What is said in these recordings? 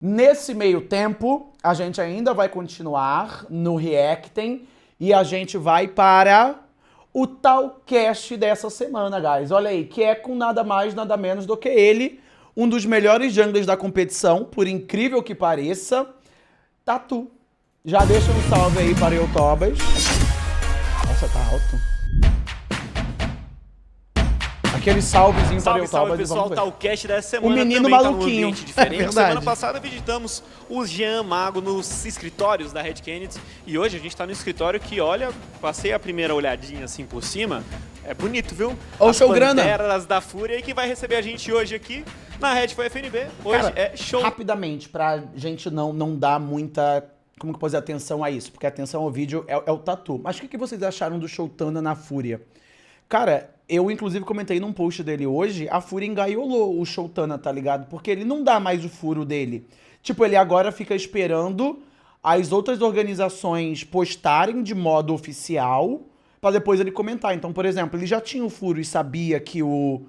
Nesse meio tempo, a gente ainda vai continuar no Reactem e a gente vai para o Talcast dessa semana, guys. Olha aí, que é com nada mais, nada menos do que ele, um dos melhores junglers da competição, por incrível que pareça, Tatu. Já deixa um salve aí para o Tobas. Nossa, tá alto. Aquele salvezinho para o Tobas. Salve, pessoal, Talcast dessa semana. O menino também maluquinho. Tá num ambiente diferente. É verdade. Semana passada visitamos o Jean Mago nos escritórios da Red Kennedy e hoje a gente tá no escritório que, olha, passei a primeira olhadinha assim por cima, é bonito, viu? Ô, As show grana. Panteras da Fúria e que vai receber a gente hoje aqui na Red foi FNB. Hoje Cara, é show. rapidamente, pra gente não dar muita, como que pôr atenção a isso, porque a atenção ao vídeo é o Tatu. Mas o que vocês acharam do Showtana na Fúria? Cara, eu inclusive comentei num post dele hoje, a Fúria engaiolou o Showtana, tá ligado? Porque ele não dá mais o furo dele. Tipo, ele agora fica esperando as outras organizações postarem de modo oficial pra depois ele comentar. Então, por exemplo, ele já tinha o furo e sabia que o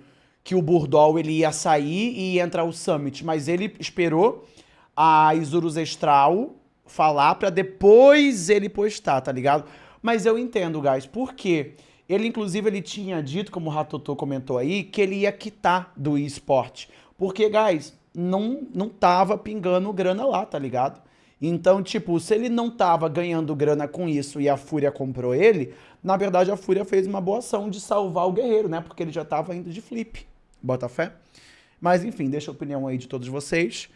Burdol ele ia sair e ia entrar o Summit, mas ele esperou a Isurus Estral falar pra depois ele postar, tá ligado? Mas eu entendo, guys, por quê? Ele, inclusive, ele tinha dito, como o Ratotô comentou aí, que ele ia quitar do eSport. Porque, guys, não tava pingando grana lá, tá ligado? Então, tipo, se ele não tava ganhando grana com isso e a Fúria comprou ele, na verdade a Fúria fez uma boa ação de salvar o guerreiro, né? Porque ele já tava indo de flip. Bota fé? Mas, enfim, deixa a opinião aí de todos vocês.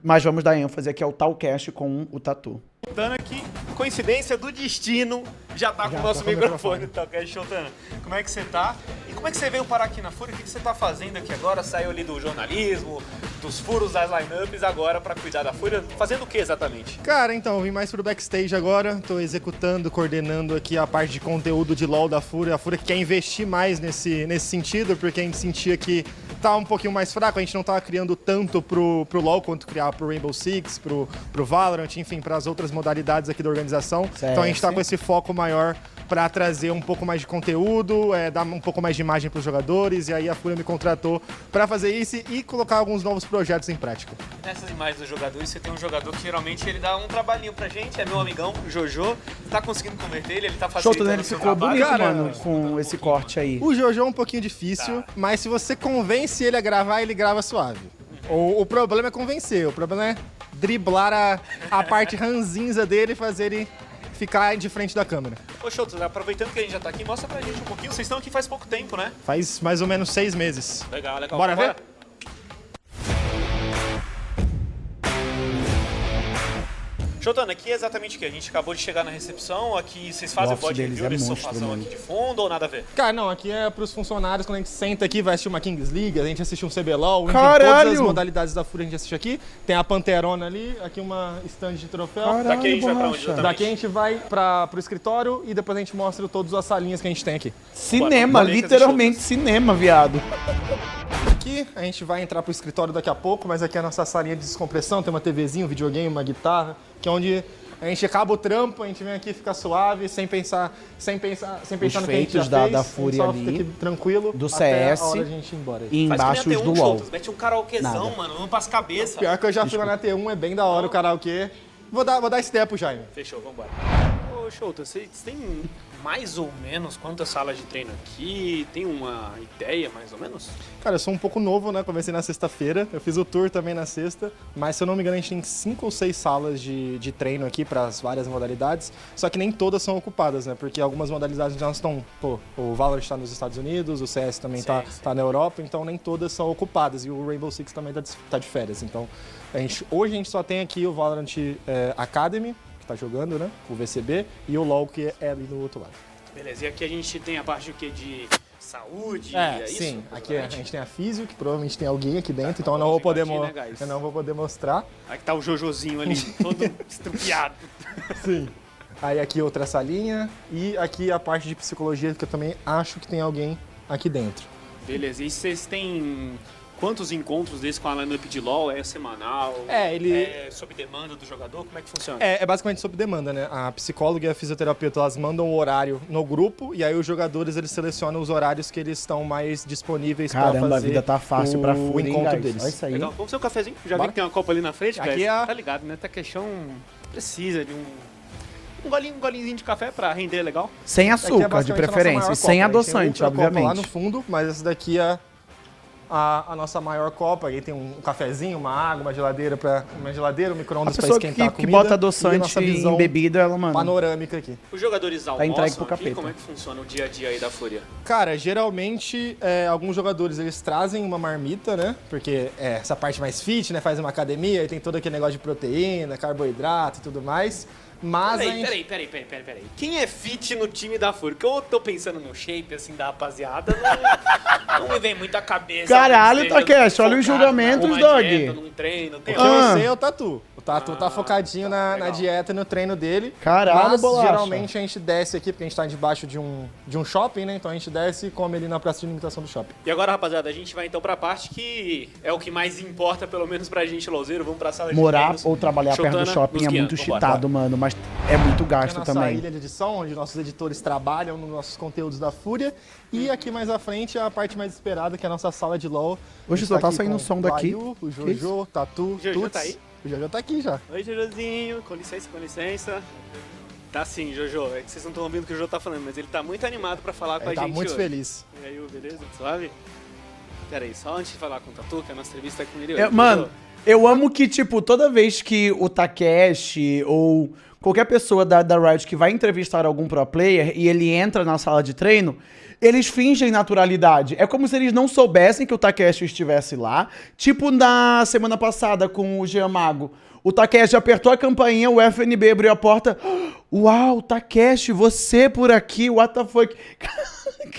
Mas vamos dar ênfase aqui ao Talcast com o Tatu. Dando aqui, coincidência do destino, já tá com o nosso microfone, Talcast Showtana. Como é que você tá? E como é que você veio parar aqui na Fúria? O que você tá fazendo aqui agora? Saiu ali do jornalismo, dos furos das lineups agora pra cuidar da Fúria. Fazendo o que exatamente? Cara, então, eu vim mais pro backstage agora, tô executando, coordenando aqui a parte de conteúdo de LoL da Fúria. A Fúria quer investir mais nesse sentido, porque a gente sentia que tá um pouquinho mais fraco, a gente não tava criando tanto pro LoL quanto criar pro Rainbow Six, pro Valorant, enfim, pras outras modalidades aqui da organização. CS. Então a gente tá com esse foco maior para trazer um pouco mais de conteúdo, dar um pouco mais de imagem para os jogadores, e aí a Fúria me contratou para fazer isso e colocar alguns novos projetos em prática. Nessas imagens dos jogadores, você tem um jogador que geralmente ele dá um trabalhinho pra gente, é meu amigão, o Jojo, tá conseguindo converter ele tá facilitando Showtana, ele o seu ficou trabalho. bonito, Cara, mano, com esse corte aí. O Jojo é um pouquinho difícil, mas se você convence ele a gravar, ele grava suave. O problema é convencer, o problema é driblar a parte ranzinza dele e fazer ele ficar de frente da câmera. Ô, Showtana, aproveitando que a gente já tá aqui, mostra pra gente um pouquinho. Vocês estão aqui faz pouco tempo, né? Faz mais ou menos 6 meses. Legal, legal. Bora ver? Showtana, aqui é exatamente o que? A gente acabou de chegar na recepção, aqui vocês fazem O o office pod deles review é desse monstro, sofazão mano. aqui de fundo ou nada a ver? Cara, não, aqui é pros funcionários, quando a gente senta aqui, vai assistir uma Kings League, a gente assiste um CBLOL, enfim, Caralho! todas as modalidades da Fúria a gente assiste aqui. Tem a Panterona ali, aqui uma stand de troféu. Caralho, Daqui a gente vai pra onde, borracha. exatamente? Daqui a gente vai pro escritório e depois a gente mostra todas as salinhas que a gente tem aqui. Cinema, Bora, literalmente cinema, viado. Aqui a gente vai entrar pro escritório daqui a pouco, mas aqui é a nossa salinha de descompressão, tem uma TVzinha, um videogame, uma guitarra, que é onde a gente acaba o trampo, a gente vem aqui ficar suave, sem pensar no que a gente já feitos fez. da A gente Fúria só ali, fica aqui tranquilo do até CS a hora de a gente ir embora. E Faz embaixo que nem os a do T1, LoL. Showtana, mete um karaokezão, Nada. mano, não passa cabeça. Pior que eu já fui lá na T1, é bem da hora o karaokê. Vou dar essa ideia pro Jaime. Fechou, vambora. Ô, Showtana, vocês têm mais ou menos quantas salas de treino aqui? Tem uma ideia, mais ou menos? Cara, eu sou um pouco novo, né? Comecei na sexta-feira, eu fiz o tour também na sexta, mas se eu não me engano a gente tem 5 ou 6 salas de treino aqui para as várias modalidades, só que nem todas são ocupadas, né? Porque algumas modalidades já estão, o Valorant está nos Estados Unidos, o CS também tá na Europa, então nem todas são ocupadas, e o Rainbow Six também tá de férias, então hoje a gente só tem aqui o Valorant Academy, que tá jogando, né? O VCB, e o LoL, que é ali do outro lado. Beleza, e aqui a gente tem a parte o quê? De saúde, isso? Sim. Aqui a Exatamente? gente tem a Físio, que provavelmente tem alguém aqui dentro, então eu não vou poder, Gigatinho, né, guys? eu não vou poder mostrar. Aí que tá o Jojozinho ali, todo estrupiado. Sim. Aí aqui outra salinha, e aqui a parte de psicologia, que eu também acho que tem alguém aqui dentro. Beleza, e vocês têm quantos encontros desses com a lineup de LoL? É semanal? É sob demanda do jogador? Como é que funciona? É basicamente sob demanda, né? A psicóloga e a fisioterapeuta, elas mandam o horário no grupo e aí os jogadores, eles selecionam os horários que eles estão mais disponíveis pra fazer. Caramba, a vida tá fácil pra o Fúria, encontro hein, guys? deles. Olha isso aí. Legal. Vamos ser um cafezinho? Já vi Bora. que tem uma copa ali na frente, Aqui guys. é a- Tá ligado, né? Tá questão precisa de um golinhozinho de café pra render legal. Sem Essa aqui é açúcar, de basicamente a nossa preferência. maior E sem copa. A gente tem adoçante, outra copa obviamente. lá no fundo, mas essa daqui é a nossa maior copa. Aí tem um cafezinho, uma água, uma geladeira, um A micro-ondas pra pessoa esquentar a que comida. bota e a adoçante nossa em visão bebida, ela, mano... panorâmica aqui. Os jogadores entregue almoçam pro aqui? capeta. Como é que funciona o dia a dia aí da Fúria? Cara, geralmente, alguns jogadores, eles trazem uma marmita, né? Porque é essa parte mais fit, né? Faz uma academia e tem todo aquele negócio de proteína, carboidrato e tudo mais. Mas a gente... Peraí. Quem é fit no time da Fúria? Que eu tô pensando no shape, assim, da rapaziada, não me vem muito a cabeça. Caralho, que seja Takeshi, olha os focado julgamentos, numa Dog. dieta, num treino, tem O que Ah. eu sei é o Tatu. O Tatu tá focadinho na legal. dieta e no treino dele. Caralho, mas bolacha. geralmente a gente desce aqui, porque a gente tá debaixo de um shopping, né? Então a gente desce e come ali na praça de alimentação do shopping. E agora, rapaziada, a gente vai então pra parte que é o que mais importa, pelo menos pra gente, louzeiro. Vamos pra sala de Morar treinos. ou trabalhar perto do Chotana, shopping nos é guiando. muito Vambora. cheatado, mano. Mas é muito É a gasto nossa também. ilha de edição, onde nossos editores trabalham nos nossos conteúdos da Fúria. E aqui mais à frente é a parte mais esperada, que é a nossa sala de LoL. Hoje A gente só tá aqui saindo com som daqui. O Laio, o Que isso? Jojo, o Tatu, O Jojo Tuts. tá aí? O Jojo tá aqui já. Oi, Jojozinho. Com licença. Tá sim, Jojo. É que vocês não estão ouvindo o que o Jojo tá falando, mas ele tá muito animado pra falar com a Ele gente tá muito hoje. feliz. E aí, beleza? Suave? Pera aí, só antes de falar com o Tatu, que a nossa entrevista é com ele hoje. Mano, Jojo, eu amo que, tipo, toda vez que o Takeshi ou qualquer pessoa da Riot que vai entrevistar algum pro player e ele entra na sala de treino, eles fingem naturalidade. É como se eles não soubessem que o Takeshi estivesse lá. Tipo na semana passada com o Jean Mago. O Takeshi apertou a campainha, o FNB abriu a porta. Uau, Takeshi, você por aqui, what the fuck?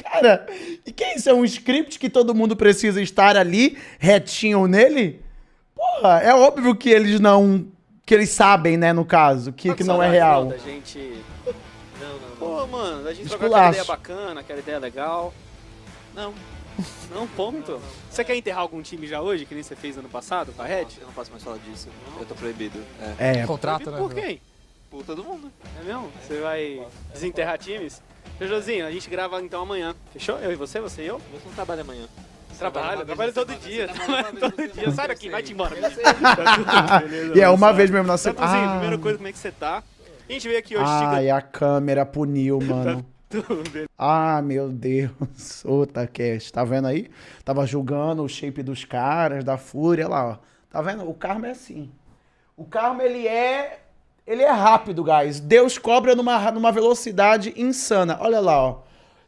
Cara, e que isso? É um script que todo mundo precisa estar ali, retinho nele? Porra, é óbvio que eles não... Que eles sabem, né, no caso, que não é saudade, real. não, da gente... Não. Pô, mano, da gente trocar Esculacho. aquela ideia bacana, aquela ideia legal. Não, ponto. Você quer enterrar algum time já hoje, que nem você fez ano passado com a Red? Eu não posso mais falar disso. Eu tô proibido. Contrato, né? Por quem? Por todo mundo. É mesmo? Você vai desenterrar times? Jojozinho, a gente grava então amanhã. Fechou? Eu e você e eu? Você não trabalha amanhã. Trabalha todo dia. Todo dia. Sai daqui, vai-te embora. E é uma vez mesmo na semana. Tatuzinho, primeira coisa, como é que você tá? A gente veio aqui hoje te Ai, a câmera puniu, mano. Ah, meu Deus. Ô, Takeshi, tá vendo aí? Tava julgando o shape dos caras, da Fúria, lá, ó. Tá vendo? O Karma é assim. O Karma, ele é rápido, guys. Deus cobra numa velocidade insana. Olha lá, ó.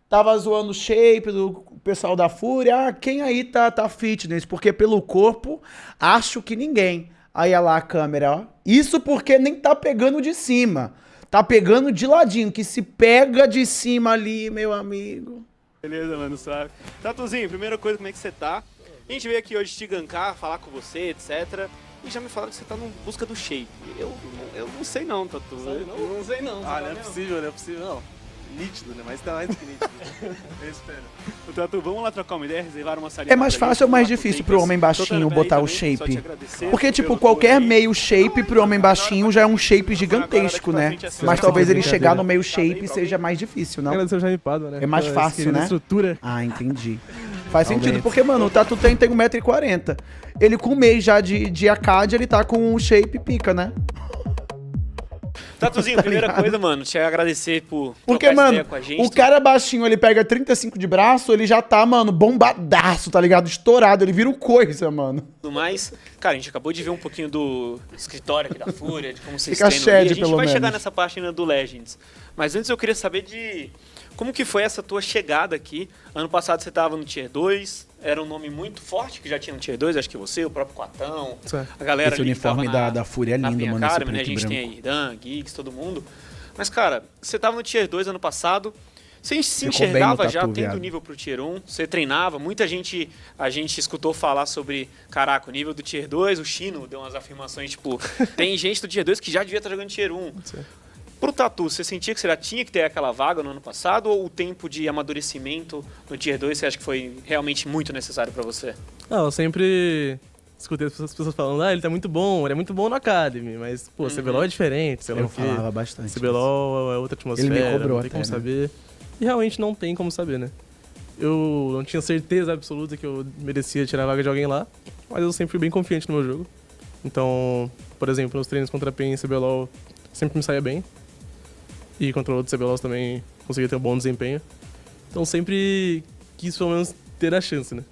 Tava zoando o shape do pessoal da Fúria. Ah, quem aí tá fitness? Porque pelo corpo, acho que ninguém. Aí, olha lá a câmera, ó. Isso porque nem tá pegando de cima. Tá pegando de ladinho, que se pega de cima ali, meu amigo. Beleza, mano, suave. Tatuzinho, primeira coisa, como é que você tá? A gente veio aqui hoje te gankar, falar com você, etc. E já me falaram que você tá em busca do shape. Eu não sei não, Tatu. Eu não sei não. Ah, não é possível, não. Nítido, né? Mas tá mais do que nítido. Eu espero. O Tatu, vamos lá trocar uma ideia, reservar uma salinha. É mais fácil ou mais difícil pro homem baixinho botar o shape? Porque, tipo, qualquer meio shape pro homem baixinho já é um shape gigantesco, né? Mas talvez ele chegar no meio shape seja mais difícil, não? Agradecer o Jaime Pádua, né? É mais fácil, né? Estrutura. Ah, entendi. Faz sentido, porque, mano, o Tatu tem 1,40 m. Ele com um mês já de Acad, ele tá com um shape pica, né? Tatuzinho, primeira coisa, mano, te agradecer por Porque, trocar essa mano, ideia com a gente. o cara baixinho, ele pega 35 de braço, ele já tá, mano, bombadaço, tá ligado? Estourado, ele vira o coisa, mano. Tudo mais. Cara, a gente acabou de ver um pouquinho do escritório aqui da Fúria, de como vocês Fica treinam. shed, E a gente pelo vai chegar menos. nessa parte ainda do Legends. Mas antes eu queria saber de como que foi essa tua chegada aqui. Ano passado você tava no Tier 2, era um nome muito forte que já tinha no Tier 2, acho que você, o próprio Quatão, Certo. a galera Esse ali que uniforme tava da Fúria é na lindo, Pinha mano, esse Academy, né? A preto e gente tem branco. aí Dan, Geeks, todo mundo. Mas, cara, você tava no Tier 2 ano passado, você se Ficou bem no enxergava tatu, já tendo viado. nível pro Tier 1, você treinava, muita gente, a gente escutou falar sobre, caraca, o nível do Tier 2, o Chino deu umas afirmações, tipo, tem gente do Tier 2 que já devia estar jogando Tier 1. Pro Tatu, você sentia que você já tinha que ter aquela vaga no ano passado ou o tempo de amadurecimento no Tier 2 você acha que foi realmente muito necessário para você? Não, eu sempre escutei as pessoas falando, ele tá muito bom, ele é muito bom no Academy, mas, pô, CBLOL é diferente, sei lá Eu o quê. falava bastante. CBLOL é outra atmosfera, Ele me cobrou não tem até, como né? saber. E realmente não tem como saber, né? Eu não tinha certeza absoluta que eu merecia tirar a vaga de alguém lá, mas eu sempre fui bem confiante no meu jogo. Então, por exemplo, nos treinos contra a PEN e CBLOL sempre me saía bem. E contra outros CBLOls também conseguia ter um bom desempenho. Então sempre quis pelo menos ter a chance, né?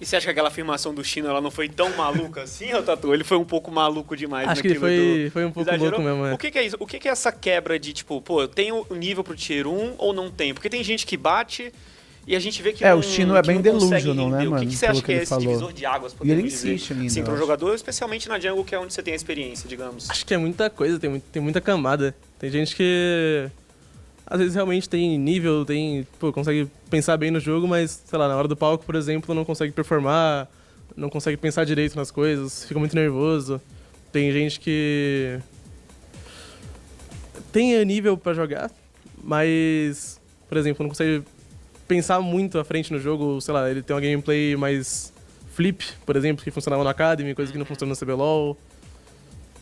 E você acha que aquela afirmação do Chino ela não foi tão maluca assim, ô Tatu? Ele foi um pouco maluco demais Acho que ele foi um pouco exagerou? louco mesmo, é. O que é isso? O que é essa quebra de, tipo, pô, eu tenho o nível pro Tier 1 ou não tenho? Porque tem gente que bate e a gente vê que o Chino é bem que não consegue delusional, né, render. O mano? que você Pelo acha que é ele esse falou. divisor de águas, E podemos ele dizer? insiste ainda, Sim, eu para um acho. jogador, especialmente na jungle, que é onde você tem a experiência, digamos. Acho que é muita coisa, tem muita camada. Tem gente que às vezes realmente tem nível, consegue pensar bem no jogo, mas, sei lá, na hora do palco, por exemplo, não consegue performar, não consegue pensar direito nas coisas, fica muito nervoso. Tem gente que tem nível pra jogar, mas, por exemplo, não consegue pensar muito à frente no jogo, sei lá, ele tem uma gameplay mais flip, por exemplo, que funcionava no Academy, coisa que não funciona no CBLOL.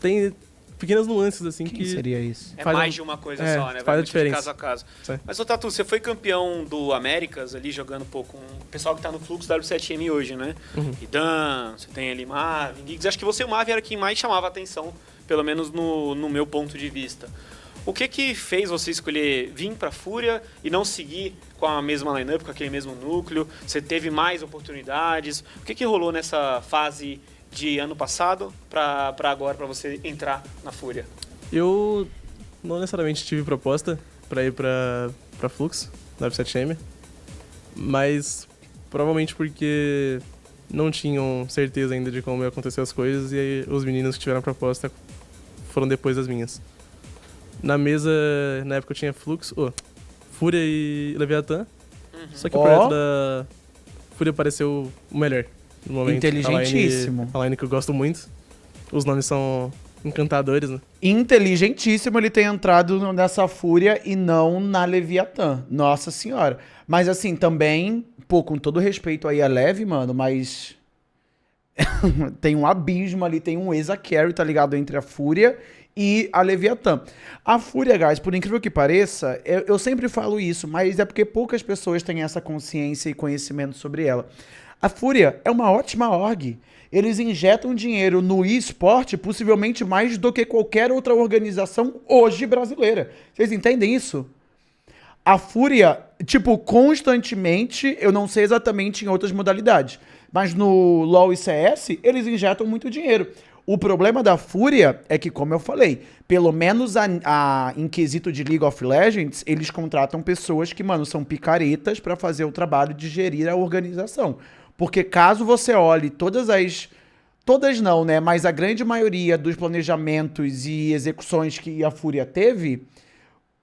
Tem pequenas nuances, assim, Quem que seria isso? É faz mais um- de uma coisa é, só, né? faz a Vai muito de diferença. caso a caso. Sim. Mas, ô Tatu, você foi campeão do Américas ali, jogando com o pessoal que tá no fluxo W7M hoje, né? Idan, você tem ali Marvin, Giggs. Acho que você e o Marvin era quem mais chamava a atenção, pelo menos no meu ponto de vista. O que fez você escolher vir pra Fúria e não seguir com a mesma lineup, com aquele mesmo núcleo? Você teve mais oportunidades? O que rolou nessa fase de ano passado pra agora, pra você entrar na Fúria? Eu não necessariamente tive proposta pra ir pra Flux, na F7M, mas provavelmente porque não tinham certeza ainda de como ia acontecer as coisas e aí os meninos que tiveram a proposta foram depois das minhas. Na mesa, na época eu tinha Fúria e Leviatã, só que o projeto da Fúria pareceu o melhor no momento. Inteligentíssimo. A line que eu gosto muito. Os nomes são encantadores, né? Inteligentíssimo ele ter entrado nessa Fúria e não na Leviatã. Nossa senhora. Mas assim, também, pô, com todo respeito aí a Levi, mano, mas tem um abismo ali, tem um exa-carry, tá ligado? Entre a Fúria e a Leviatã. A Fúria, guys, por incrível que pareça, eu sempre falo isso, mas é porque poucas pessoas têm essa consciência e conhecimento sobre ela. A Fúria é uma ótima org. Eles injetam dinheiro no eSport possivelmente mais do que qualquer outra organização hoje brasileira. Vocês entendem isso? A Fúria, tipo, constantemente, eu não sei exatamente em outras modalidades, mas no LoL e CS, eles injetam muito dinheiro. O problema da Fúria é que, como eu falei, pelo menos em quesito de League of Legends, eles contratam pessoas que, mano, são picaretas pra fazer o trabalho de gerir a organização. Porque caso você olhe todas não, né, mas a grande maioria dos planejamentos e execuções que a Fúria teve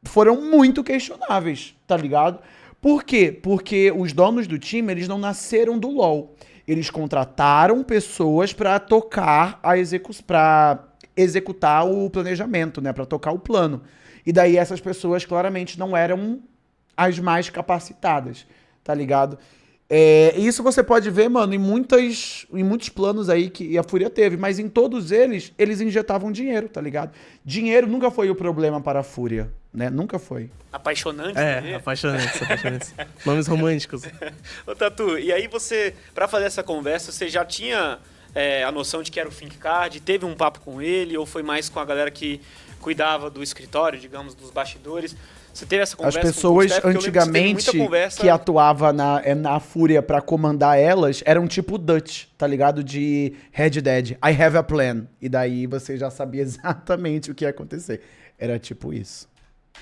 foram muito questionáveis, tá ligado? Por quê? Porque os donos do time, eles não nasceram do LoL. Eles contrataram pessoas pra tocar pra executar o planejamento, né, pra tocar o plano. E daí essas pessoas claramente não eram as mais capacitadas, tá ligado? Isso você pode ver, mano, em muitos planos aí que a Fúria teve, mas em todos eles injetavam dinheiro, tá ligado? Dinheiro nunca foi o problema para a Fúria, né? Nunca foi. Apaixonante, né? Apaixonantes. Nomes românticos. Ô Tatu, e aí você, pra fazer essa conversa, você já tinha a noção de que era o ThinkCard, teve um papo com ele, ou foi mais com a galera que cuidava do escritório, digamos, dos bastidores? Você teve essa conversa As pessoas com o Steph, antigamente que atuavam na Fúria pra comandar elas eram tipo Dutch, tá ligado? De Red Dead. I have a plan. E daí você já sabia exatamente o que ia acontecer. Era tipo isso.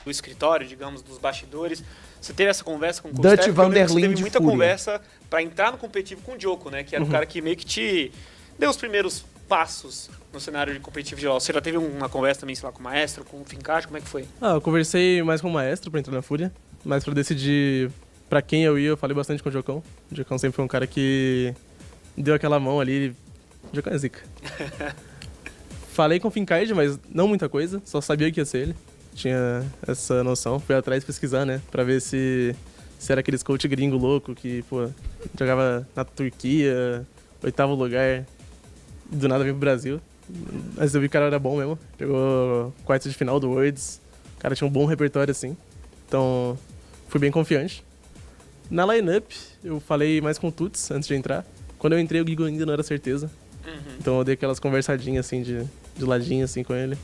do escritório, digamos, dos bastidores. Você teve essa conversa com o Dutch Steph, Van der você teve Linde muita Fúria. conversa pra entrar no competitivo com o Djoko, né? Que era o cara que meio que te deu os primeiros passos no cenário de competitivo geral. Você já teve uma conversa também, sei lá, com o Maestro, com o Fincard? Como é que foi? Eu conversei mais com o Maestro pra entrar na Fúria, mas pra decidir pra quem eu ia, eu falei bastante com o Djokão. O Djokão sempre foi um cara que deu aquela mão ali. O Djokão é zica. Falei com o Fincard, mas não muita coisa, só sabia que ia ser ele. tinha essa noção. Fui atrás pesquisar, né? Pra ver se era aqueles coach gringo louco que, pô, jogava na Turquia, 8º lugar, do nada veio pro Brasil. Mas eu vi que o cara era bom mesmo. Pegou quartos de final do Worlds. O cara tinha um bom repertório, assim. Então, fui bem confiante. Na line-up, eu falei mais com o Tuts antes de entrar. Quando eu entrei, o Gigo ainda não era certeza. Então eu dei aquelas conversadinhas, assim, de ladinho, assim, com ele.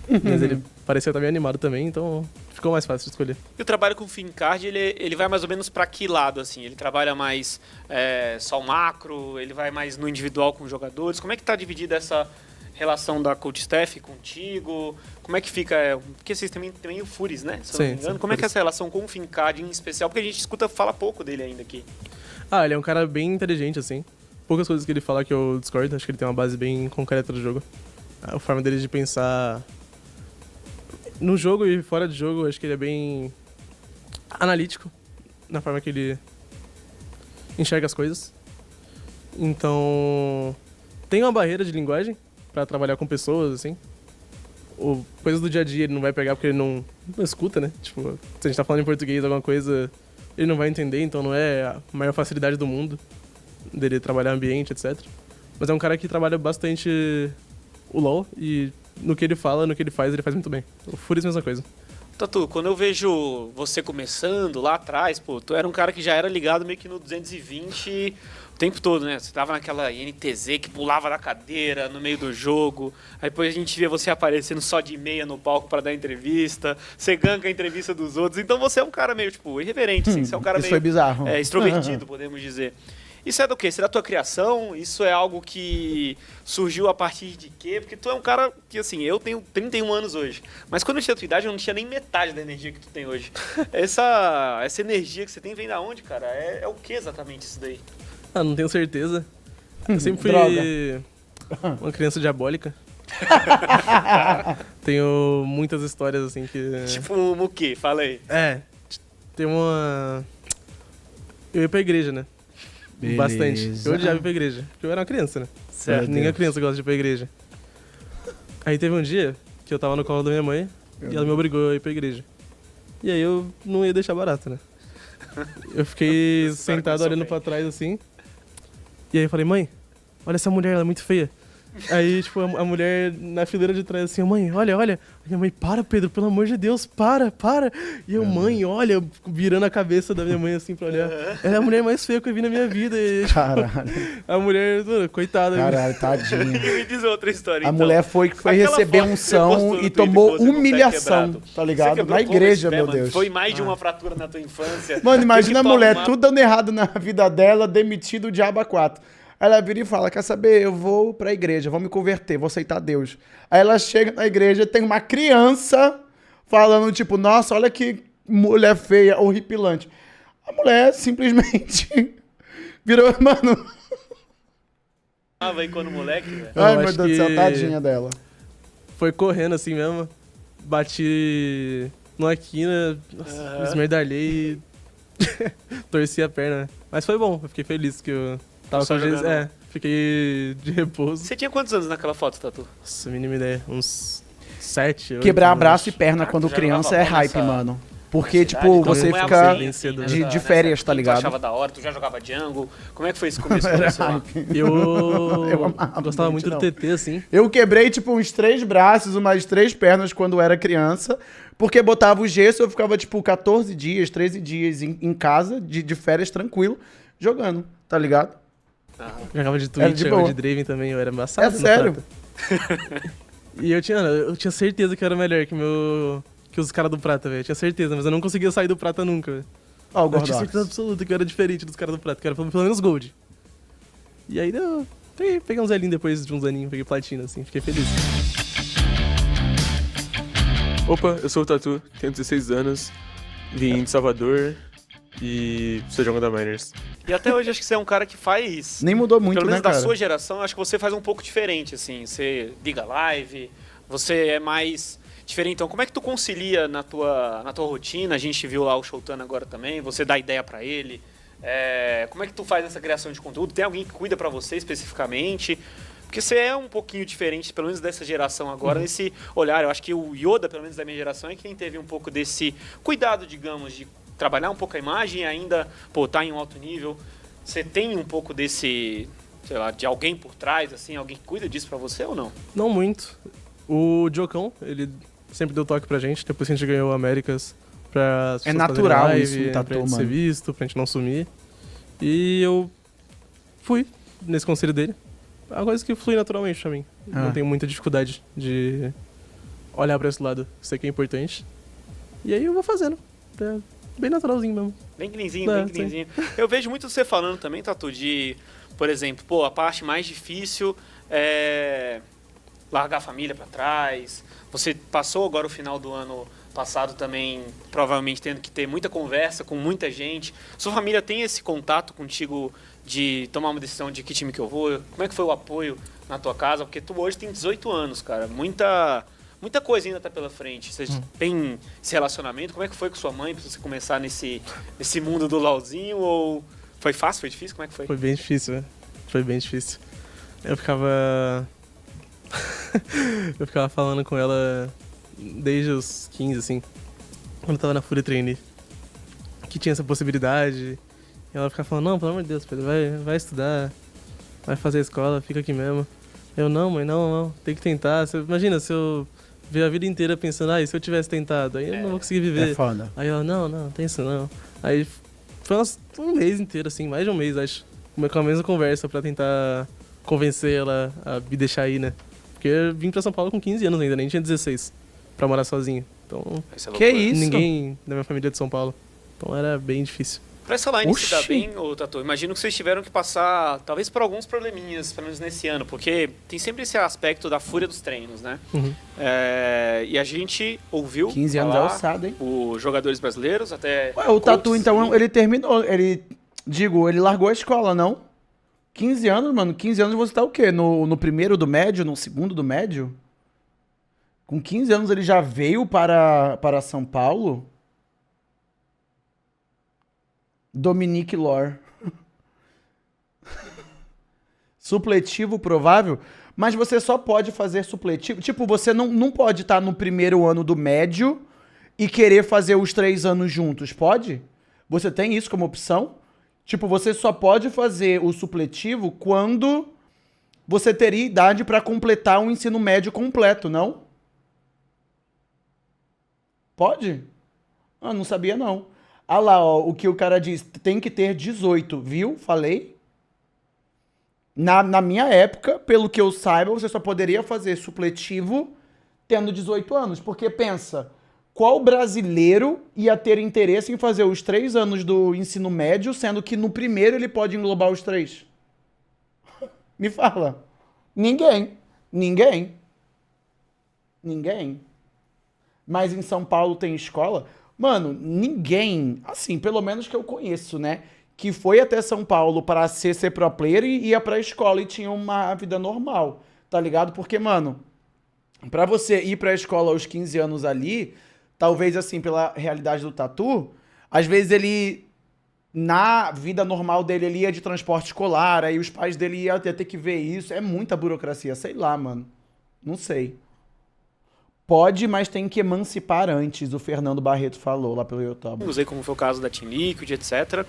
Mas ele parecia estar bem animado também, então ficou mais fácil de escolher. E o trabalho com o Fincard, ele vai mais ou menos para que lado, assim? Ele trabalha mais só o macro, ele vai mais no individual com os jogadores? Como é que tá dividida essa relação da coach staff contigo? Como é que fica? Porque vocês também o Furis, né? Se eu não me engano. Como é que é essa relação com o Fincard em especial? Porque a gente fala pouco dele ainda aqui. Ah, ele é um cara bem inteligente, assim. Poucas coisas que ele fala que eu discordo, acho que ele tem uma base bem concreta do jogo. A forma dele de pensar no jogo e fora de jogo, acho que ele é bem analítico na forma que ele enxerga as coisas. Então, tem uma barreira de linguagem pra trabalhar com pessoas, assim. Ou coisas do dia a dia ele não vai pegar porque ele não escuta, né? Tipo, se a gente tá falando em português alguma coisa, ele não vai entender, então não é a maior facilidade do mundo dele trabalhar ambiente, etc. Mas é um cara que trabalha bastante o LoL e no que ele fala, no que ele faz muito bem. O Furis, mesma coisa. Tatu, quando eu vejo você começando lá atrás, pô, tu era um cara que já era ligado meio que no 220 o tempo todo, né? Você tava naquela NTZ que pulava da cadeira no meio do jogo, aí depois a gente via você aparecendo só de meia no palco pra dar entrevista, você ganka a entrevista dos outros, então você é um cara meio, tipo, irreverente, assim, você é um cara Isso meio... foi bizarro. Extrovertido, podemos dizer. Isso é do quê? Isso é da tua criação? Isso é algo que surgiu a partir de quê? Porque tu é um cara que, assim, eu tenho 31 anos hoje. Mas quando eu tinha a tua idade, eu não tinha nem metade da energia que tu tem hoje. Essa energia que você tem vem da onde, cara? É o que exatamente isso daí? Ah, não tenho certeza. Eu sempre fui Droga. uma criança diabólica. Tenho muitas histórias, assim, que... Tipo o quê? Fala aí. Tem uma... Eu ia pra igreja, né? Bastante. Eu odiava ir pra igreja, porque eu era uma criança, né? Certo. Nenhuma criança gosta de ir pra igreja. Aí teve um dia que eu tava no colo da minha mãe e ela me obrigou a ir pra igreja. E aí eu não ia deixar barato, né? Eu fiquei sentado olhando pra trás assim. E aí eu falei, mãe, olha essa mulher, ela é muito feia. Aí, tipo, a mulher na fileira de trás assim, mãe, olha. Aí minha mãe, para, Pedro, pelo amor de Deus, para. E eu, mãe, olha, virando a cabeça da minha mãe assim pra olhar. Ela é a mulher mais feia que eu vi na minha vida. E, tipo, Caralho. a mulher, coitada. Caralho, tadinha. Me diz outra história, A então. mulher foi Aquela receber foto que você postou unção no e Twitter tomou que você com o pé humilhação, quebrado. tá Você ligado? quebrou Na como igreja, esse pé, meu mano? Deus. Foi mais de uma fratura na tua infância. Mano, imagina a Teve que mulher, tomar- tudo dando errado na vida dela, demitido o diabo a 4. Aí ela vira e fala, quer saber, eu vou pra igreja, vou me converter, vou aceitar Deus. Aí ela chega na igreja, tem uma criança falando, tipo, nossa, olha que mulher feia, horripilante. A mulher simplesmente virou, mano... Tava aí quando moleque, velho. Eu Ai, meu acho Deus do céu, que tadinha dela. Foi correndo assim mesmo. Bati numa quina, nossa, esmerdalhei e torci a perna. Mas foi bom, eu fiquei feliz que eu tava Só com a gente. jogando. Fiquei de repouso. Você tinha quantos anos naquela foto, Tatu? Nossa, mínima ideia. Uns 7, 8. Quebrar braço e perna Ah, quando tu já criança jogava é bola hype, nessa- mano. Porque, Cidade, tipo, então você não é fica assim, assim, de- nessa- de férias, nessa tá época, ligado? Tu achava da hora, tu já jogava jungle. Como é que foi esse começo quando você lá? Eu Eu amava gostava muito, muito do não. TT, assim. Eu quebrei, tipo, uns 3 braços, umas 3 pernas quando eu era criança, porque botava o gesso, eu ficava, tipo, 14 dias, 13 dias em casa, de férias, tranquilo, jogando, tá ligado? Jogava de Era Twitch, de jogava boa. de Draven também, eu era embaçado. É no sério? Prata. E eu tinha certeza que eu era melhor que os caras do Prata, velho. Eu tinha certeza, mas eu não conseguia sair do Prata nunca, velho. Ó, o Eu tinha Gordox. certeza absoluta que eu era diferente dos caras do Prata, que era pelo menos Gold. E aí deu. Peguei uns elinhos depois de uns aninhos, peguei platina, assim, fiquei feliz. Opa, eu sou o Tatu, tenho 16 anos, vim de Salvador e sou jogador da Miners. E até hoje acho que você é um cara que faz... Nem mudou muito, Pelo né, menos da cara? sua geração, acho que você faz um pouco diferente, assim. Você liga live, você é mais diferente. Então, como é que tu concilia na tua rotina? A gente viu lá o Showtana agora também, você dá ideia pra ele. Como é que tu faz essa criação de conteúdo? Tem alguém que cuida pra você especificamente? Porque você é um pouquinho diferente, pelo menos dessa geração agora, nesse olhar. Eu acho que o Yoda, pelo menos da minha geração, é quem teve um pouco desse cuidado, digamos, de trabalhar um pouco a imagem e ainda, pô, tá em um alto nível. Você tem um pouco desse, sei lá, de alguém por trás, assim, alguém que cuida disso pra você ou não? Não muito. O Diocão, ele sempre deu toque pra gente, depois que a gente ganhou o Américas, pra as É pessoas natural fazerem isso no live, tatu, pra gente ser mano. visto, pra gente não sumir. E eu fui nesse conselho dele. É uma coisa que flui naturalmente pra mim. Não tenho muita dificuldade de olhar pra esse lado, sei que é importante. E aí eu vou fazendo. É bem naturalzinho mesmo. Bem cleanzinho. Eu vejo muito você falando também, Tatu, de, por exemplo, pô, a parte mais difícil é largar a família pra trás. Você passou agora o final do ano passado também, provavelmente tendo que ter muita conversa com muita gente. Sua família tem esse contato contigo de tomar uma decisão de que time que eu vou? Como é que foi o apoio na tua casa? Porque tu hoje tem 18 anos, cara. Muita coisa ainda tá pela frente. Você tem esse relacionamento? Como é que foi com sua mãe pra você começar nesse mundo do LOLzinho? Ou foi fácil? Foi difícil? Como é que foi? Foi bem difícil, né? Foi bem difícil. Eu ficava... eu ficava falando com ela desde os 15, assim, quando eu tava na Fúria Trainee, que tinha essa possibilidade. E ela ficava falando, não, pelo amor de Deus, Pedro, vai estudar, vai fazer a escola, fica aqui mesmo. Eu, não, mãe, não, tem que tentar. Imagina, se eu ver a vida inteira pensando, e se eu tivesse tentado, aí eu não vou conseguir viver. É foda. Aí ela, não, tem isso não. Aí foi um mês inteiro, assim, mais de um mês, acho, com a mesma conversa pra tentar convencer ela a me deixar ir, né? Porque eu vim pra São Paulo com 15 anos ainda, nem tinha 16, pra morar sozinho. Então, Que isso? ninguém da minha família é de São Paulo. Então era bem difícil. Pra essa line se dar Oxi. bem, ô Tatu, imagino que vocês tiveram que passar, talvez por alguns probleminhas, pelo menos nesse ano, porque tem sempre esse aspecto da fúria dos treinos, né? Uhum. E a gente ouviu 15 anos falar é alçado, hein? os jogadores brasileiros, até Ué, o Tatu, coaches, então, ele terminou. Ele largou a escola, não? 15 anos, mano. 15 anos você tá o quê? No primeiro do médio? No segundo do médio? Com 15 anos ele já veio para São Paulo? Dominique Lor. Supletivo provável? Mas você só pode fazer supletivo. Tipo, você não pode estar no primeiro ano do médio e querer fazer os 3 anos juntos, pode? Você tem isso como opção? Tipo, você só pode fazer o supletivo quando você teria idade para completar um ensino médio completo, não? Pode? Ah, não sabia não. Ah lá, ó, o que o cara diz, tem que ter 18, viu? Falei. Na minha época, pelo que eu saiba, você só poderia fazer supletivo tendo 18 anos. Porque pensa, qual brasileiro ia ter interesse em fazer os 3 anos do ensino médio, sendo que no primeiro ele pode englobar os 3? Me fala. Ninguém. Mas em São Paulo tem escola? Mano, ninguém, assim, pelo menos que eu conheço, né? Que foi até São Paulo para ser pro player e ia pra escola e tinha uma vida normal, tá ligado? Porque, mano, pra você ir pra escola aos 15 anos ali, talvez, assim, pela realidade do Tatu, às vezes ele, na vida normal dele, ele ia de transporte escolar, aí os pais dele iam ter que ver isso. É muita burocracia, sei lá, mano. Não sei. Pode, mas tem que emancipar antes, o Fernando Barreto falou lá pelo YouTube. usei como foi o caso da Team Liquid, etc.,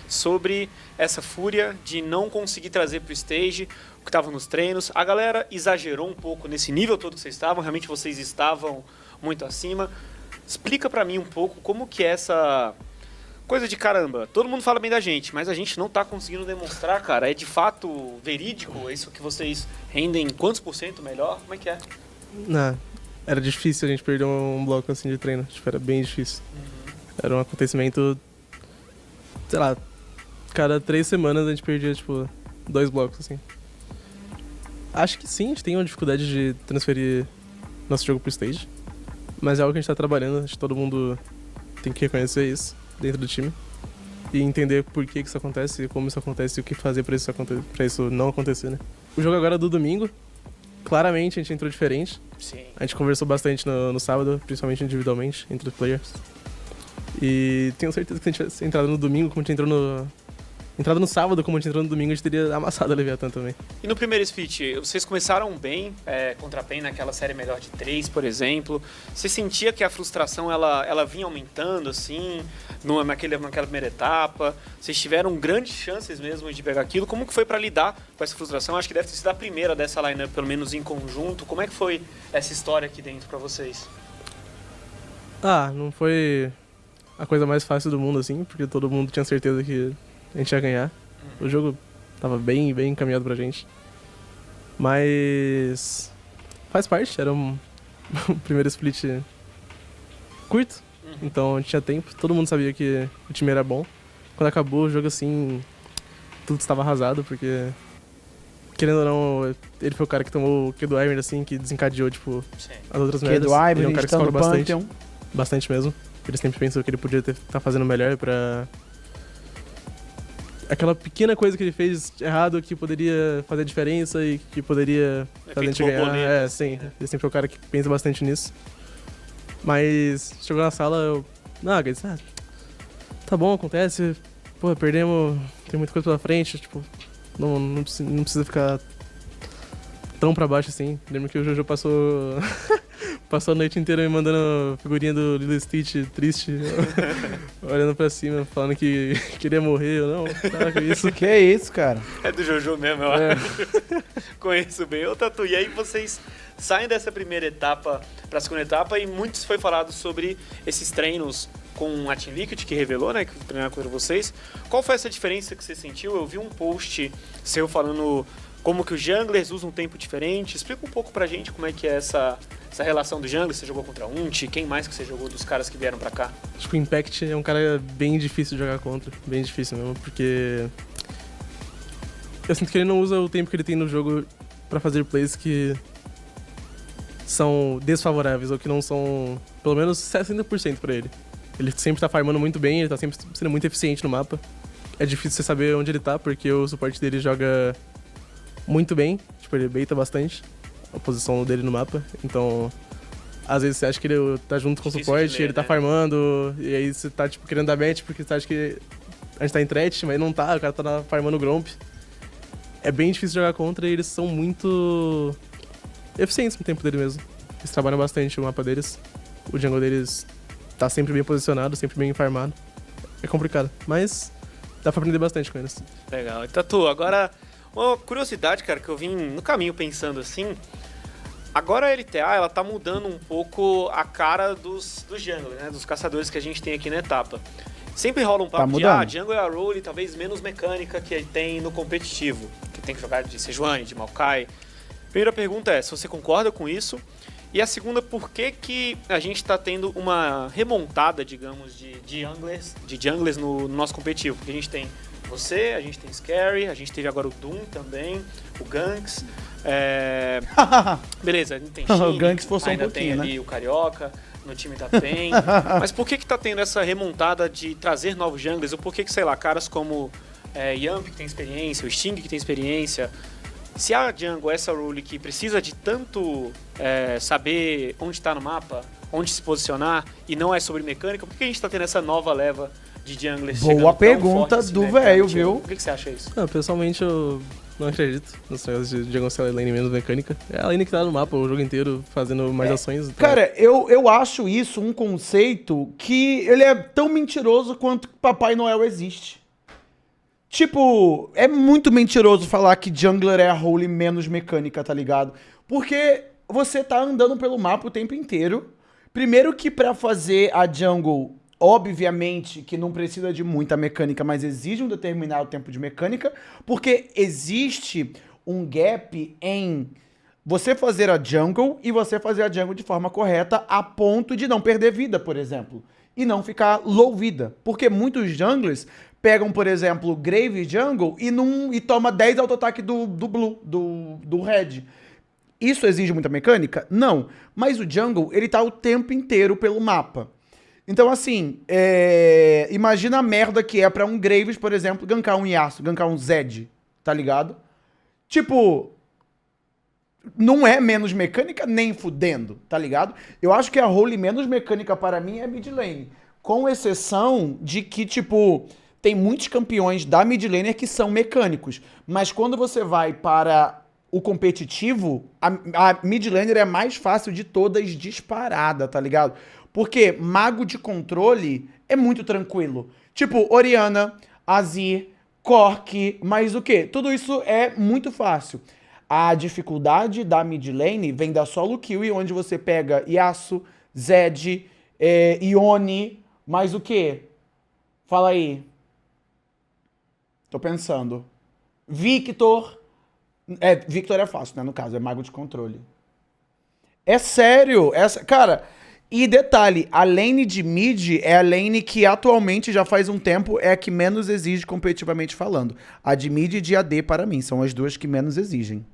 sobre essa fúria de não conseguir trazer pro stage o que estava nos treinos. A galera exagerou um pouco nesse nível todo que vocês estavam, realmente vocês estavam muito acima. Explica pra mim um pouco como que é essa coisa de caramba. Todo mundo fala bem da gente, mas a gente não tá conseguindo demonstrar, cara. É de fato verídico? É isso que vocês rendem quantos % melhor? Como é que é? Não, era difícil a gente perder um bloco assim de treino. Tipo, era bem difícil. Era um acontecimento, sei lá, cada 3 semanas a gente perdia, tipo, 2 blocos, assim. Acho que sim, a gente tem uma dificuldade de transferir nosso jogo pro stage. Mas é algo que a gente tá trabalhando, acho que todo mundo tem que reconhecer isso dentro do time. E entender por que isso acontece, como isso acontece e o que fazer pra isso não acontecer, né? O jogo agora é do domingo. Claramente a gente entrou diferente. Sim. A gente conversou bastante no sábado, principalmente individualmente, entre os players. E tenho certeza que se a gente tivesse entrado no domingo, como a gente entrou no entrado no sábado, como a gente entrou no domingo, a gente teria amassado a Leviathan também. E no primeiro split, vocês começaram bem contra a PEN naquela série melhor de 3, por exemplo. Você sentia que a frustração ela vinha aumentando, assim, naquela primeira etapa? Vocês tiveram grandes chances mesmo de pegar aquilo. Como que foi para lidar com essa frustração? Acho que deve ter sido a primeira dessa lineup, pelo menos em conjunto. Como é que foi essa história aqui dentro para vocês? Não foi a coisa mais fácil do mundo, assim, porque todo mundo tinha certeza que a gente ia ganhar. O jogo tava bem encaminhado pra gente. Mas faz parte, era um primeiro split curto, então tinha tempo, todo mundo sabia que o time era bom. Quando acabou o jogo, assim, tudo estava arrasado, porque, querendo ou não, ele foi o cara que tomou o Q do Ivern, assim, que desencadeou, tipo, Sim. as outras Que merdas. do Ele é Ivern, um cara que tá no escolhe bastante, Pantheon. bastante mesmo. Ele sempre pensou que ele podia estar fazendo melhor pra... Aquela pequena coisa que ele fez errado que poderia fazer diferença e que poderia fazer a gente ganhar. borboleta, Sim. né? Ele sempre é o cara que pensa bastante nisso. Mas chegou na sala, eu disse, tá bom, acontece. Pô, perdemos, tem muita coisa pela frente, tipo, não precisa ficar tão pra baixo assim. Lembro que o Jojo passou a noite inteira me mandando figurinha do Lilo Stitch triste, olhando pra cima, falando que queria morrer. Eu não, para com isso. Que é isso, cara? É do Jojo mesmo, eu acho. Conheço bem. Ô, Tatu, e aí vocês saem dessa primeira etapa para a segunda etapa e muitos foi falado sobre esses treinos com a Team Liquid, que revelou, né, que treinar contra vocês. Qual foi essa diferença que você sentiu? Eu vi um post seu falando como que os junglers usam um tempo diferente. Explica um pouco pra gente como é que é essa relação do jungler. Você jogou contra a Unti? Quem mais que você jogou dos caras que vieram pra cá? Acho que o Impact é um cara bem difícil de jogar contra, bem difícil mesmo, porque eu sinto que ele não usa o tempo que ele tem no jogo pra fazer plays que são desfavoráveis ou que não são pelo menos 60% pra ele. Ele sempre tá farmando muito bem, ele tá sempre sendo muito eficiente no mapa. É difícil você saber onde ele tá, porque o suporte dele joga muito bem, tipo, ele baita bastante a posição dele no mapa, então às vezes você acha que ele tá junto com o Difícil suporte, de ler, ele tá né? farmando, e aí você tá, tipo, querendo dar match porque você acha que a gente tá em threat, mas não tá, o cara tá farmando o Gromp. É bem difícil jogar contra e eles são muito eficientes no tempo dele mesmo. Eles trabalham bastante o mapa deles, o jungle deles tá sempre bem posicionado, sempre bem farmado. É complicado, mas dá pra aprender bastante com eles. Legal. E Tatu, agora uma curiosidade, cara, que eu vim no caminho pensando assim. Agora a LTA, ela tá mudando um pouco a cara dos junglers, né? Dos caçadores que a gente tem aqui na etapa. Sempre rola um papo de, mudando. jungle é a role talvez menos mecânica que tem no competitivo. Que tem que jogar de Sejuani, de Maokai. Primeira pergunta é, se você concorda com isso? E a segunda, por que a gente tá tendo uma remontada, digamos, de junglers no nosso competitivo? Porque a gente tem você, a gente tem Scary, a gente teve agora o Doom também, o Ganks. Beleza, a gente tem Shin, O Ganks forçou um ainda pouquinho, tem ali o Carioca, no time da PEN. Mas por que tá tendo essa remontada de trazer novos junglers? Ou por que, sei lá, caras como Yamp, que tem experiência, o Sting, que tem experiência... Se a jungle, essa role que precisa de tanto saber onde está no mapa, onde se posicionar, e não é sobre mecânica, por que a gente está tendo essa nova leva de junglers chegando Boa tão pergunta forte assim, do né, velho, cara? viu? O que você acha isso? Pessoalmente eu não acredito nos negócios de jungle ser a lane menos mecânica. É a lane que tá no mapa o jogo inteiro, fazendo mais ações. Então... Cara, eu acho isso um conceito que ele é tão mentiroso quanto que Papai Noel existe. Tipo, é muito mentiroso falar que jungler é a role menos mecânica, tá ligado? Porque você tá andando pelo mapa o tempo inteiro. Primeiro que pra fazer a jungle, obviamente que não precisa de muita mecânica, mas exige um determinado tempo de mecânica, porque existe um gap em você fazer a jungle e você fazer a jungle de forma correta a ponto de não perder vida, por exemplo. E não ficar low vida. Porque muitos junglers pegam, por exemplo, Grave Jungle e toma 10 auto-ataque do Blue, do Red. Isso exige muita mecânica? Não. Mas o Jungle, ele tá o tempo inteiro pelo mapa. Então, assim, imagina a merda que é pra um Graves, por exemplo, gankar um Yasuo, gankar um Zed, tá ligado? Tipo, não é menos mecânica nem fudendo, tá ligado? Eu acho que a role menos mecânica para mim é mid lane. Com exceção de que, tipo, tem muitos campeões da mid laner que são mecânicos. Mas quando você vai para o competitivo, a mid laner é a mais fácil de todas disparada, tá ligado? Porque mago de controle é muito tranquilo. Tipo, Orianna, Azir, Cork, mas o quê? Tudo isso é muito fácil. A dificuldade da mid lane vem da solo kill, onde você pega Yasuo, Zed, Ione, mas o quê? Fala aí. Tô pensando. Victor. Victor é fácil, né? No caso, é mago de controle. É sério. Cara, e detalhe, a lane de mid é a lane que atualmente, já faz um tempo, é a que menos exige competitivamente falando. A de mid e de AD, para mim, são as duas que menos exigem.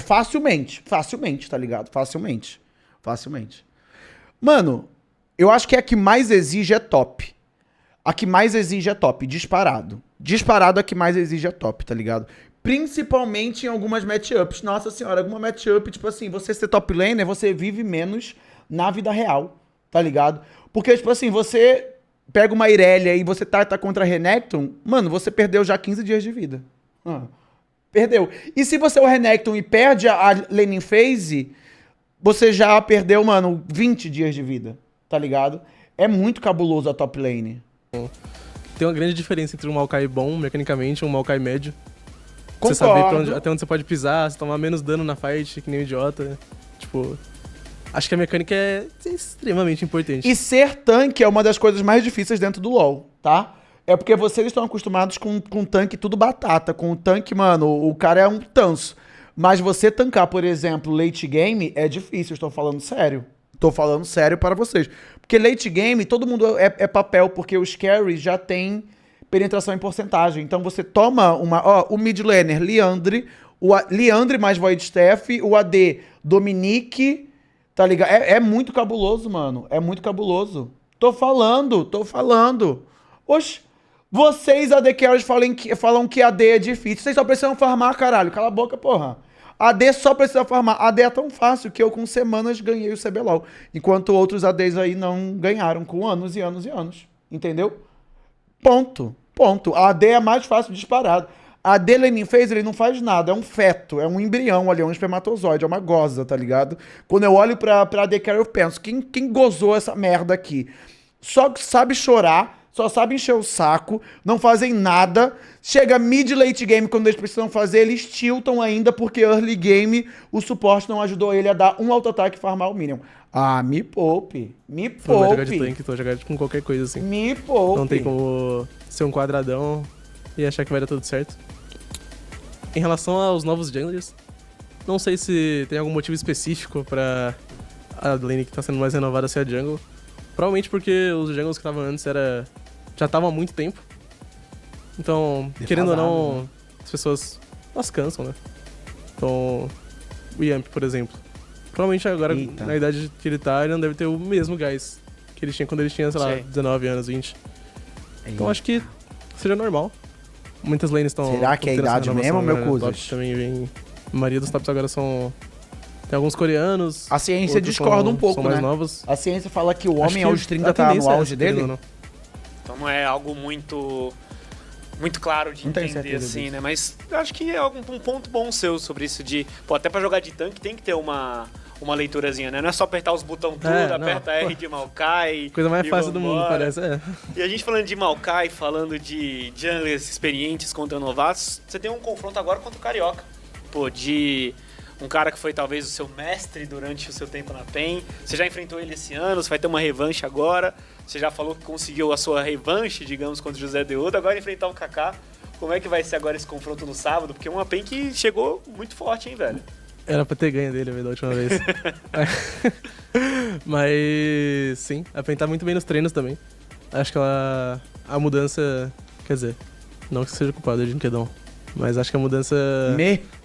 Facilmente, tá ligado? Facilmente. Mano, eu acho que a que mais exige é top. A que mais exige é top, disparado. Disparado a que mais exige é top, tá ligado? Principalmente em algumas matchups. Nossa senhora, alguma matchup, tipo assim, você ser top laner, você vive menos na vida real, tá ligado? Porque, tipo assim, você pega uma Irelia e você tá contra a Renekton, mano, você perdeu já 15 dias de vida. Perdeu. E se você é o Renekton e perde a laning phase, você já perdeu, mano, 20 dias de vida, tá ligado? É muito cabuloso a top lane. Tem uma grande diferença entre um Maokai bom, mecanicamente, e um Maokai médio. Concordo. Você saber até onde você pode pisar, você tomar menos dano na fight, que nem um idiota. Tipo, acho que a mecânica é extremamente importante. E ser tanque é uma das coisas mais difíceis dentro do LoL, tá? É porque vocês estão acostumados com tanque tudo batata. Com o tanque, mano, o cara é um tanso. Mas você tancar, por exemplo, late game é difícil, estou falando sério. Tô falando sério para vocês. Porque late game, todo mundo é papel, porque os carries já tem penetração em porcentagem. Então você toma o mid laner, Liandry, Liandry mais Void Staff, o AD, Dominique, tá ligado? É muito cabuloso, mano. É muito cabuloso. Tô falando. Oxe, vocês AD carries falam que AD é difícil. Vocês só precisam farmar, caralho. Cala a boca, porra. AD só precisa farmar. AD é tão fácil que eu com semanas ganhei o CBLOL. Enquanto outros ADs aí não ganharam com anos e anos e anos. Entendeu? Ponto. A AD é mais fácil disparado. A AD laning phase, ele não faz nada. É um feto, é um embrião ali, é um espermatozoide, é uma goza, tá ligado? Quando eu olho pra AD carry, eu penso, quem gozou essa merda aqui? Só sabe chorar, só sabe encher o saco, não fazem nada. Chega mid late game, quando eles precisam fazer, eles tiltam ainda, porque early game o suporte não ajudou ele a dar um auto-ataque e farmar o minion. Ah, me poupe. Tu vai jogar de tanque, tu vai jogar com qualquer coisa assim. Me poupe. Não tem como ser um quadradão e achar que vai dar tudo certo. Em relação aos novos junglers, não sei se tem algum motivo específico pra a lane que tá sendo mais renovada ser a jungle. Provavelmente porque os jungles que estavam antes já estavam há muito tempo. Então, querendo ou não, né? as pessoas elas cansam, né? Então, o Yamp, por exemplo. Provavelmente agora, na idade que ele tá, ele não deve ter o mesmo gás que ele tinha quando ele tinha, sei lá, 19 anos, 20. Então acho que seja normal. Muitas lanes estão... Será que é a idade mesmo, meu Cusas? Também vem... A maioria dos tops agora são... Tem alguns coreanos. A ciência discorda um pouco, são né? mais novos. A ciência fala que o homem aos 30 tá no auge dele. Então não é algo muito claro de entender assim, né? Mas eu acho que é um ponto bom seu sobre isso de... Pô, até pra jogar de tanque tem que ter uma leiturazinha, né? Não é só apertar os botões tudo, aperta R de Maokai. Coisa mais fácil do mundo, parece. E a gente falando de Maokai, falando de junglers experientes contra novatos, você tem um confronto agora contra o Carioca. Pô, de um cara que foi talvez o seu mestre durante o seu tempo na PEN. Você já enfrentou ele esse ano, você vai ter uma revanche agora. Você já falou que conseguiu a sua revanche, digamos, contra o José Deudo. Agora enfrentar o Kaká. Como é que vai ser agora esse confronto no sábado? Porque é uma PEN que chegou muito forte, hein, velho? Era pra ter ganho dele da última vez. Mas sim, a PEN tá muito bem nos treinos também. Acho que a mudança... Quer dizer, não que seja culpado de Linkedon, mas acho que a mudança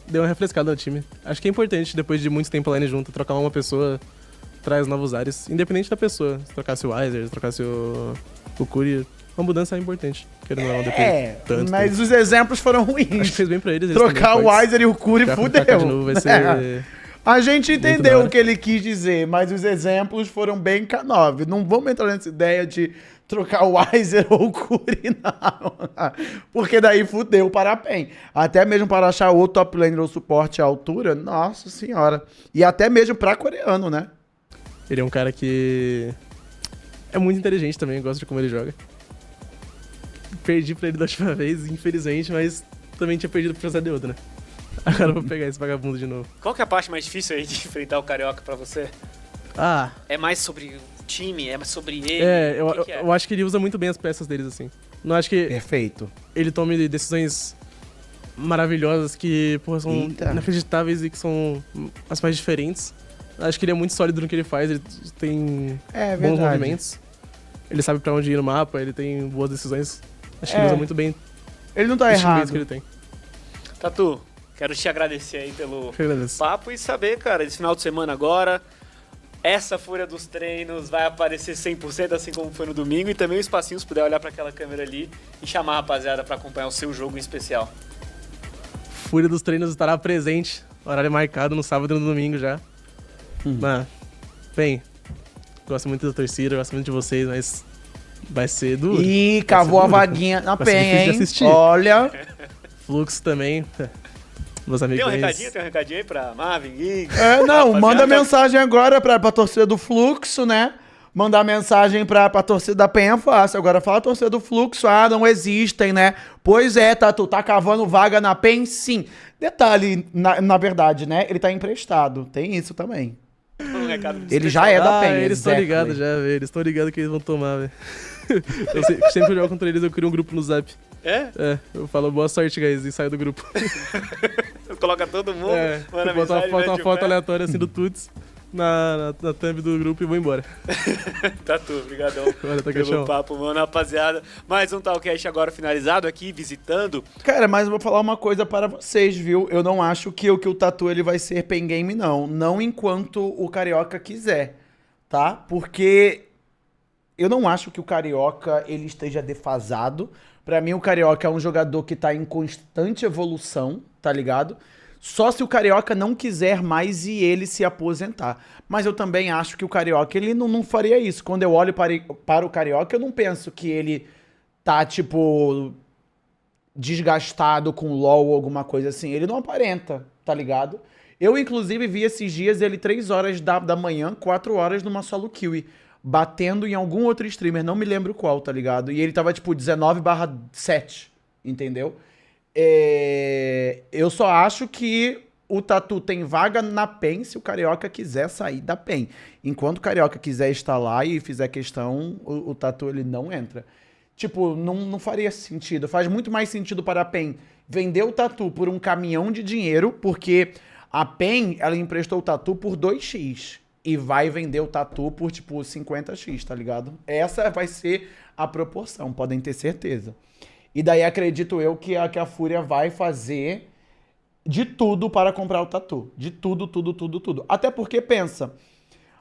deu uma refrescada no time. Acho que é importante, depois de muito tempo lá junto, trocar uma pessoa traz novos ares, independente da pessoa. Se trocasse o Weiser, se trocasse o Curi, uma mudança é importante. Mas os exemplos foram ruins. Acho que fez bem pra eles. Trocar o Weiser e o Curi fudeu. De novo vai ser a gente entendeu o que ele quis dizer, mas os exemplos foram bem K9. Não vamos entrar nessa ideia de trocar o Weiser ou o Curi, não. Porque daí fudeu para a PEN. Até mesmo para achar outro top laner ou suporte à altura, nossa senhora. E até mesmo pra coreano, né? Ele é um cara que é muito inteligente também, eu gosto de como ele joga. Perdi pra ele da última vez, infelizmente, mas também tinha perdido pro José Deodo, né? Agora eu vou pegar esse vagabundo de novo. Qual que é a parte mais difícil aí de enfrentar o Carioca pra você? Ah, É mais sobre o time? É mais sobre ele? O que é? eu acho que ele usa muito bem as peças deles, assim. Não acho que Perfeito. ele tome decisões maravilhosas que, porra, são Eita. inacreditáveis e que são as mais diferentes. Acho que ele é muito sólido no que ele faz, ele tem bons movimentos. Ele sabe pra onde ir no mapa, ele tem boas decisões. Acho que ele usa muito bem Ele não tá os teammates errado. que ele tem. Tatu, quero te agradecer aí pelo Eu agradeço. papo e saber, cara, esse final de semana agora, essa fúria dos treinos vai aparecer 100%, assim como foi no domingo, e também o espacinho, se puder olhar pra aquela câmera ali e chamar a rapaziada pra acompanhar o seu jogo em especial. Fúria dos treinos estará presente, horário marcado no sábado e no domingo já. Mas, bem, gosto muito da torcida, gosto muito de vocês, mas vai ser duro. Ih, cavou a vaguinha na Vai ser PEN, difícil de hein? assistir. Olha. Fluxo também, meus amigos. Tem um recadinho aí pra Marvin, Gui? É, não, Rapaziada, manda mensagem agora pra torcida do Fluxo, né? Mandar mensagem pra torcida da PEN é fácil. Agora fala torcida do Fluxo, não existem, né? Pois é, Tatu, tá cavando vaga na PEN? Sim. Detalhe, na verdade, né? Ele tá emprestado. Tem isso também. Um recado Ele já é da PEN. Eles estão exactly. ligados já, velho. Eles estão ligados que eles vão tomar, velho. Sempre que eu jogo contra eles, eu crio um grupo no Zap. É? É, eu falo boa sorte, guys, e saio do grupo. Coloca todo mundo, manda Bota mensagem, uma mete o foto pé. aleatória assim do Tuts na thumb do grupo e vou embora. Tatu, obrigadão Olha, tá pelo caixão. papo, mano, rapaziada. Mais um Talkcast agora finalizado aqui, visitando. Cara, mas eu vou falar uma coisa para vocês, viu? Eu não acho que o Tatu ele vai ser pen game, não. Não enquanto o Carioca quiser, tá? Porque eu não acho que o Carioca ele esteja defasado. Pra mim, o Carioca é um jogador que tá em constante evolução, tá ligado? Só se o Carioca não quiser mais e ele se aposentar. Mas eu também acho que o Carioca, ele não faria isso. Quando eu olho para o Carioca, eu não penso que ele tá, tipo, desgastado com LoL ou alguma coisa assim. Ele não aparenta, tá ligado? Eu, inclusive, vi esses dias ele 3 horas da manhã, 4 horas numa solo kill, batendo em algum outro streamer, não me lembro qual, tá ligado? E ele tava, tipo, 19/7, entendeu? Eu só acho que o Tatu tem vaga na PEN se o Carioca quiser sair da PEN. Enquanto o Carioca quiser estar lá e fizer questão, o Tatu ele não entra. Tipo, não faria sentido. Faz muito mais sentido para a PEN vender o Tatu por um caminhão de dinheiro, porque a PEN, ela emprestou o Tatu por 2x. E vai vender o Tatu por, tipo, 50x, tá ligado? Essa vai ser a proporção, podem ter certeza. E daí acredito eu que a Fúria vai fazer de tudo para comprar o Tatu. De tudo, tudo, tudo, tudo. Até porque, pensa,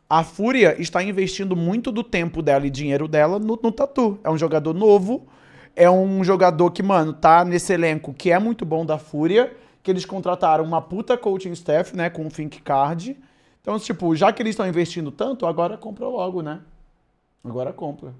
a Fúria está investindo muito do tempo dela e dinheiro dela no Tatu. É um jogador novo, é um jogador que, mano, tá nesse elenco que é muito bom da Fúria, que eles contrataram uma puta coaching staff, né, com o Think Card. Então, tipo, já que eles estão investindo tanto, agora compra logo, né? Agora compra.